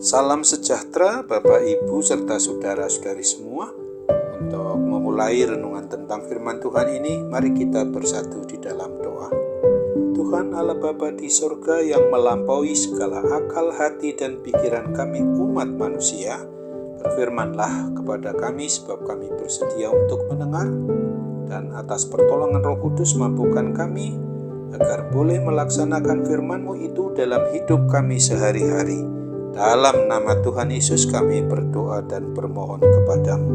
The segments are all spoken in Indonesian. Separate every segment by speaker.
Speaker 1: Salam sejahtera Bapak, Ibu, serta saudara-saudari semua. Untuk memulai renungan tentang firman Tuhan ini, mari kita bersatu di dalam doa. Tuhan Allah Bapa di sorga yang melampaui segala akal, hati, dan pikiran kami umat manusia, berfirmanlah kepada kami sebab kami bersedia untuk mendengar, dan atas pertolongan Roh Kudus mampukan kami agar boleh melaksanakan firman-Mu itu dalam hidup kami sehari-hari. Dalam nama Tuhan Yesus kami berdoa dan bermohon kepadamu.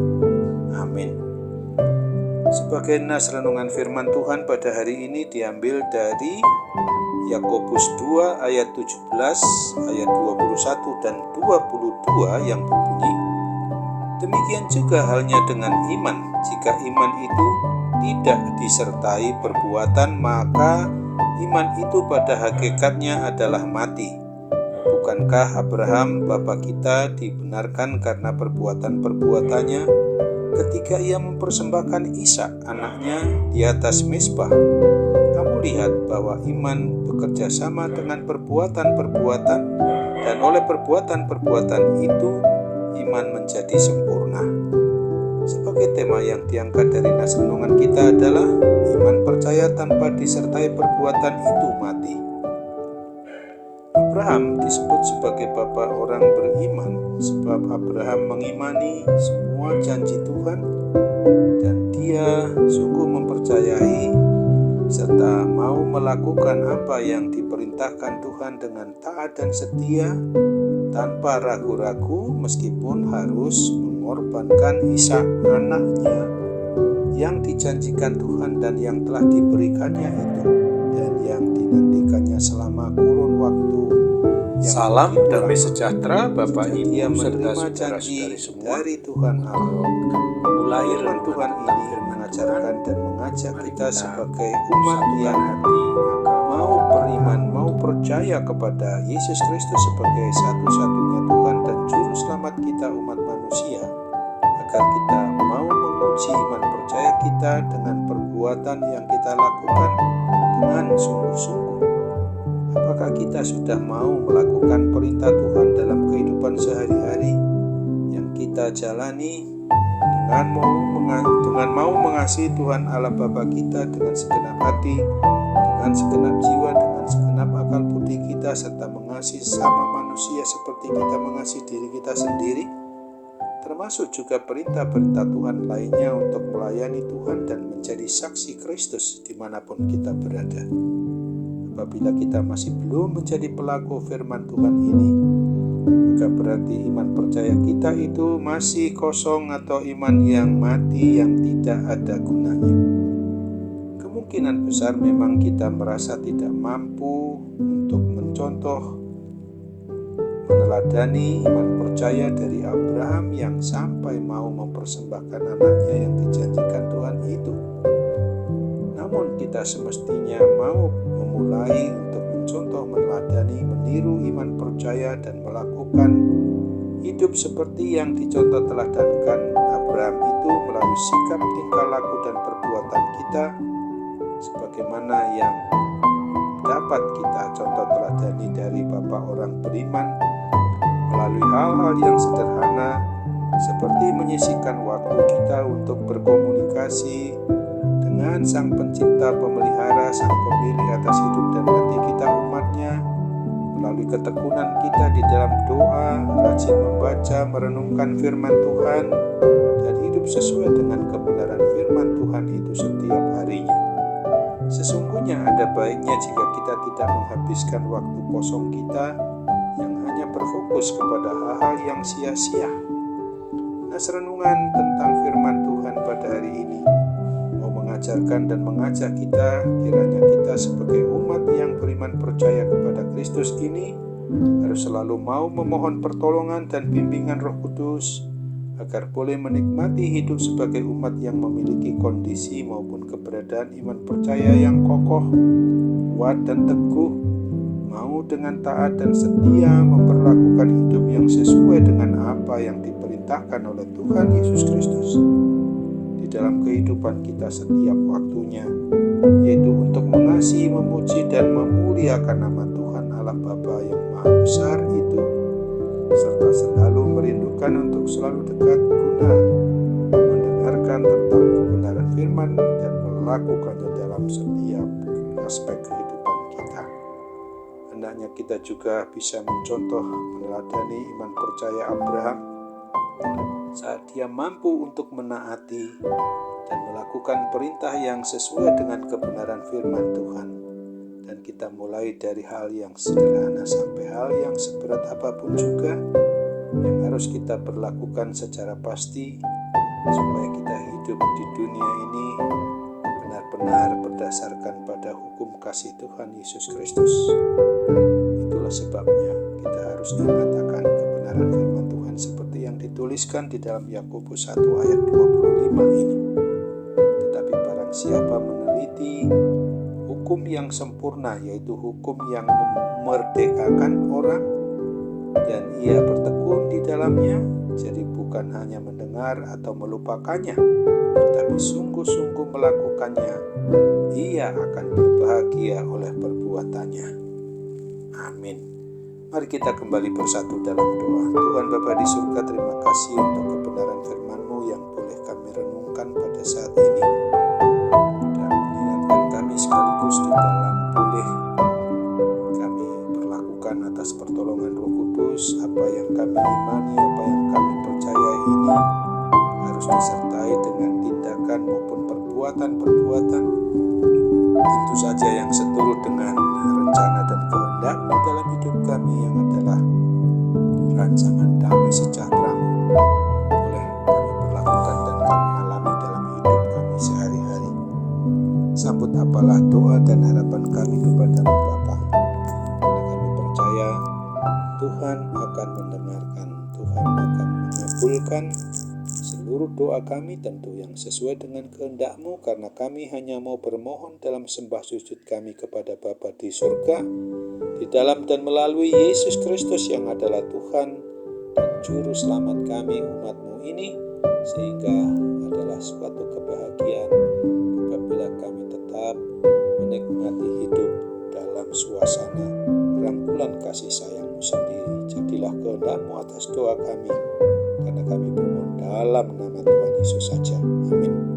Speaker 1: Amin. Sebagai nas renungan firman Tuhan pada hari ini diambil dari Yakobus 2 ayat 17, ayat 21 dan 22 yang berbunyi, demikian juga halnya dengan iman. Jika iman itu tidak disertai perbuatan, maka iman itu pada hakikatnya adalah mati. Bukankah Abraham bapa kita dibenarkan karena perbuatan-perbuatannya ketika ia mempersembahkan Ishak anaknya di atas mezbah? Kamu lihat bahwa iman bekerja sama dengan perbuatan-perbuatan, dan oleh perbuatan-perbuatan itu iman menjadi sempurna. Sebagai tema yang diangkat dari nas renungan kita adalah iman percaya tanpa disertai perbuatan itu mati. Abraham disebut sebagai bapa orang beriman sebab Abraham mengimani semua janji Tuhan dan dia sungguh mempercayai serta mau melakukan apa yang diperintahkan Tuhan dengan taat dan setia tanpa ragu-ragu, meskipun harus mengorbankan Ishak anaknya yang dijanjikan Tuhan dan yang telah diberikannya itu dan yang dinantikannya selama kurun waktu.
Speaker 2: Salam damai sejahtera Bapak,
Speaker 1: Ia
Speaker 2: Ibu, serta
Speaker 1: menerima janji
Speaker 2: saudara-saudari semua.
Speaker 1: dari Tuhan Allah.
Speaker 2: Mulai
Speaker 1: Firman Tuhan ini mengajarkan dan mengajak kita sebagai umat yang mau beriman, mau percaya kepada Yesus Kristus sebagai satu-satunya Tuhan dan Juru Selamat kita umat manusia, agar kita mau menguji iman percaya kita dengan perbuatan yang kita lakukan dengan sungguh-sungguh. Apakah kita sudah mau melakukan perintah Tuhan dalam kehidupan sehari-hari yang kita jalani dengan mau mengasihi Tuhan Allah Bapa kita dengan segenap hati, dengan segenap jiwa, dengan segenap akal budi kita, serta mengasihi sesama manusia seperti kita mengasihi diri kita sendiri, termasuk juga perintah-perintah Tuhan lainnya untuk melayani Tuhan dan menjadi saksi Kristus dimanapun kita berada. Apabila kita masih belum menjadi pelaku firman Tuhan ini, maka berarti iman percaya kita itu masih kosong atau iman yang mati yang tidak ada gunanya. Kemungkinan besar memang kita merasa tidak mampu untuk mencontoh, meneladani iman percaya dari Abraham yang sampai mau mempersembahkan anaknya yang dijanjikan Tuhan itu. Namun kita semestinya mau memulai untuk mencontoh, meneladani, meniru iman percaya dan melakukan hidup seperti yang dicontoh teladankan Abraham itu melalui sikap, tingkah laku, dan perbuatan kita sebagaimana yang dapat kita contoh teladani dari Bapak orang beriman melalui hal-hal yang sederhana seperti menyisihkan waktu kita untuk berkomunikasi dengan Sang Pencipta, Pemelihara, Sang Pemilik atas hidup dan mati kita umatnya, melalui ketekunan kita di dalam doa, rajin membaca, merenungkan firman Tuhan, dan hidup sesuai dengan kebenaran firman Tuhan itu setiap harinya. Sesungguhnya ada baiknya jika kita tidak menghabiskan waktu kosong kita yang hanya berfokus kepada hal-hal yang sia-sia. Nas renungan tentang firman Tuhan pada hari ini mengajarkan dan mengajak kita, kiranya kita sebagai umat yang beriman percaya kepada Kristus ini harus selalu mau memohon pertolongan dan bimbingan Roh Kudus agar boleh menikmati hidup sebagai umat yang memiliki kondisi maupun keberadaan iman percaya yang kokoh, kuat dan teguh, mau dengan taat dan setia memperlakukan hidup yang sesuai dengan apa yang diperintahkan oleh Tuhan Yesus Kristus dalam kehidupan kita setiap waktunya, yaitu untuk mengasihi, memuji, dan memuliakan nama Tuhan Allah Bapa yang Maha Besar itu, serta selalu merindukan untuk selalu dekat guna mendengarkan tentang kebenaran firman dan melakukannya dalam setiap aspek kehidupan kita. Hendaknya kita juga bisa mencontoh meneladani iman percaya Abraham saat dia mampu untuk menaati dan melakukan perintah yang sesuai dengan kebenaran firman Tuhan. Dan kita mulai dari hal yang sederhana sampai hal yang seberat apapun juga yang harus kita berlakukan secara pasti supaya kita hidup di dunia ini benar-benar berdasarkan pada hukum kasih Tuhan Yesus Kristus. Itulah sebabnya kita harus ingat akan kebenaran firman Tuhan seperti yang dituliskan di dalam Yakobus 1 ayat 25 ini. Tetapi barang siapa meneliti hukum yang sempurna, yaitu hukum yang memerdekakan orang, dan ia bertekun di dalamnya, jadi bukan hanya mendengar atau melupakannya, tetapi sungguh-sungguh melakukannya, ia akan berbahagia oleh perbuatannya. Amin. Mari kita kembali bersatu dalam doa. Tuhan Bapa di surga, terima kasih untuk kebenaran firman-Mu yang boleh kami renungkan pada saat ini, dan mengingatkan kami sekaligus di dalam boleh kami berlakukan atas pertolongan Roh Kudus. Apa yang kami imani, apa yang kami percaya ini harus disertai dengan tindakan maupun perbuatan-perbuatan tentu saja yang seturut dengan rencana dan kehendak-Mu dalam hidup kami, yang adalah rancangan damai sejahtera-Mu boleh kami berlakukan dan kami alami dalam hidup kami sehari-hari. Sambut apalah doa dan harapan kami kepada-Mu Bapa, karena kami percaya Tuhan akan mendengarkan, Tuhan akan mengabulkan seluruh doa kami, tentu yang sesuai dengan kehendak-Mu, karena kami hanya mau bermohon dalam sembah sujud kami kepada Bapa di surga, di dalam dan melalui Yesus Kristus yang adalah Tuhan dan Juru Selamat kami, umat-Mu ini, sehingga adalah suatu kebahagiaan apabila kami tetap menikmati hidup dalam suasana rangkulan kasih sayang-Mu sendiri. Jadilah kehendak-Mu atas doa kami, karena kami bermohon dalam nama Tuhan Yesus saja. Amin.